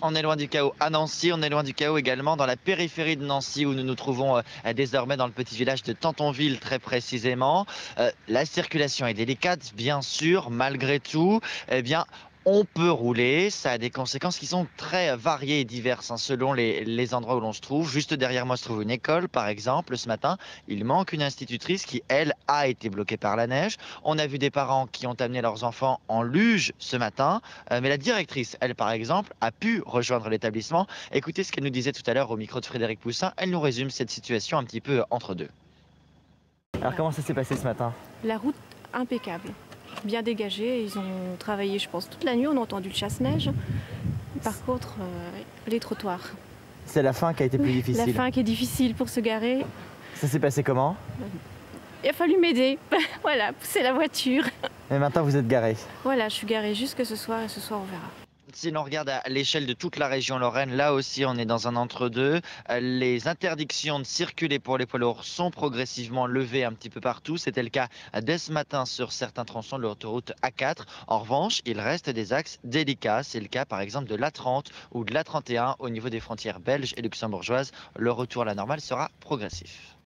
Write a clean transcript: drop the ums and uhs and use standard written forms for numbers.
On est loin du chaos à Nancy, on est loin du chaos également dans la périphérie de Nancy où nous nous trouvons désormais dans le petit village de Tantonville très précisément. La circulation est délicate bien sûr, malgré tout, eh bien on peut rouler, ça a des conséquences qui sont très variées et diverses hein, selon les endroits où l'on se trouve. Juste derrière moi se trouve une école par exemple ce matin, il manque une institutrice qui elle a été bloquée par la neige. On a vu des parents qui ont amené leurs enfants en luge ce matin. Mais la directrice, elle, par exemple, a pu rejoindre l'établissement. Écoutez ce qu'elle nous disait tout à l'heure au micro de Frédéric Poussin. Elle nous résume cette situation un petit peu entre deux. Alors comment ça s'est passé ce matin? La route impeccable, bien dégagée. Ils ont travaillé, je pense, toute la nuit. On a entendu le chasse-neige. Par contre, les trottoirs. C'est la fin qui a été plus difficile. La fin qui est difficile pour se garer. Ça s'est passé comment? Il a fallu m'aider. Voilà, pousser la voiture. Et maintenant vous êtes garé. Voilà, je suis garée jusque ce soir et ce soir on verra. Si l'on regarde à l'échelle de toute la région Lorraine, là aussi on est dans un entre-deux. Les interdictions de circuler pour les poids lourds sont progressivement levées un petit peu partout. C'était le cas dès ce matin sur certains tronçons de l'autoroute A4. En revanche, il reste des axes délicats. C'est le cas par exemple de l'A30 ou de l'A31 au niveau des frontières belges et luxembourgeoises. Le retour à la normale sera progressif.